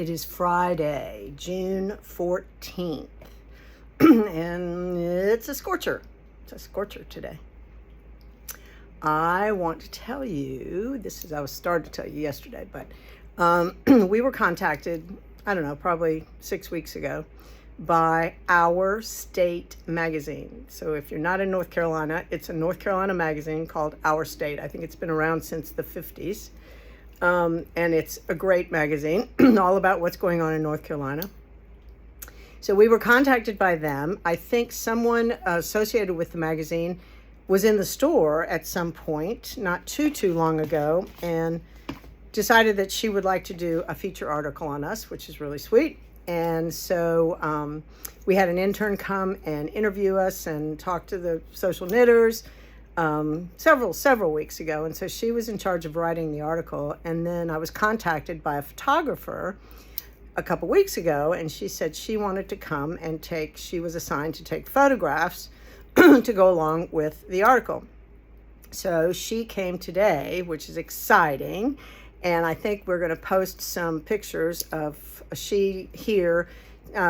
It is Friday, June 14th, and it's a scorcher. It's a scorcher today. I want to tell you, I was starting to tell you yesterday, but we were contacted, I don't know, probably 6 weeks ago by Our State magazine. So if you're not in North Carolina, it's a North Carolina magazine called Our State. I think it's been around since the 50s. And it's a great magazine, all about what's going on in North Carolina. So we were contacted by them. I think someone associated with the magazine was in the store at some point, not too long ago, and decided that she would like to do a feature article on us, which is really sweet. And so we had an intern come and interview us and talk to the social knitters several weeks ago. And so she was in charge of writing the article. And then I was contacted by a photographer a couple weeks ago, and she said she wanted to come and she was assigned to take photographs to go along with the article. So she came today, which is exciting. And I think we're going to post some pictures of she here.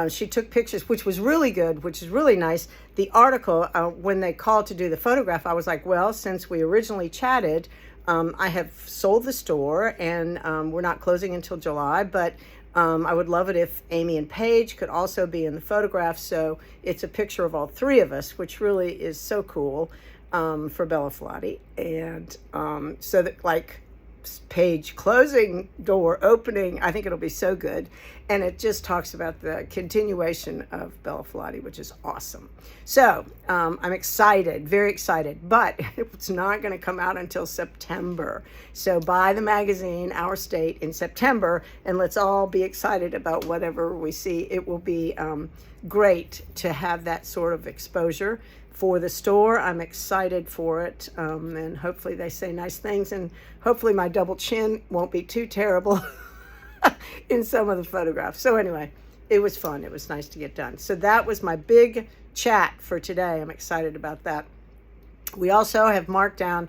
She took pictures, which was really good, which is really nice. The article, when they called to do the photograph, I was like, well, since we originally chatted, I have sold the store and we're not closing until July, but I would love it if Amy and Paige could also be in the photograph. So it's a picture of all three of us, which really is so cool for Bella Filati. And so that like Paige closing, door opening, I think it'll be so good. And it just talks about the continuation of Bella Filati, which is awesome. So I'm excited, very excited, but it's not going to come out until September. So buy the magazine, Our State, in September, and let's all be excited about whatever we see. It will be great to have that sort of exposure for the store. I'm excited for it, and hopefully they say nice things, and hopefully my double chin won't be too terrible in some of the photographs. So anyway, it was fun. It was nice to get done. So that was my big chat for today. I'm excited about that. We also have marked down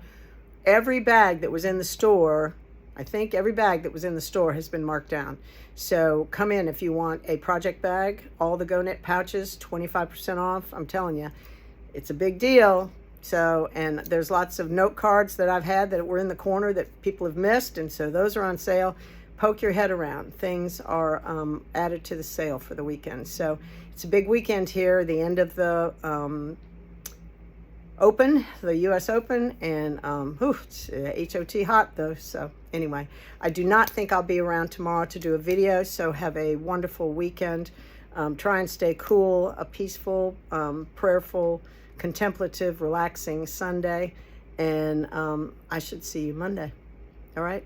every bag that was in the store. I think every bag that was in the store has been marked down. So come in if you want a project bag. All the Go Knit pouches, 25% off. I'm telling you, it's a big deal. So, and there's lots of note cards that I've had that were in the corner that people have missed. And so those are on sale. Poke your head around. Things are added to the sale for the weekend. So it's a big weekend here, the end of the Open, the U.S. Open, and it's HOT hot though. So anyway, I do not think I'll be around tomorrow to do a video. So have a wonderful weekend. Try and stay cool, a peaceful, prayerful, contemplative, relaxing Sunday. And I should see you Monday. All right?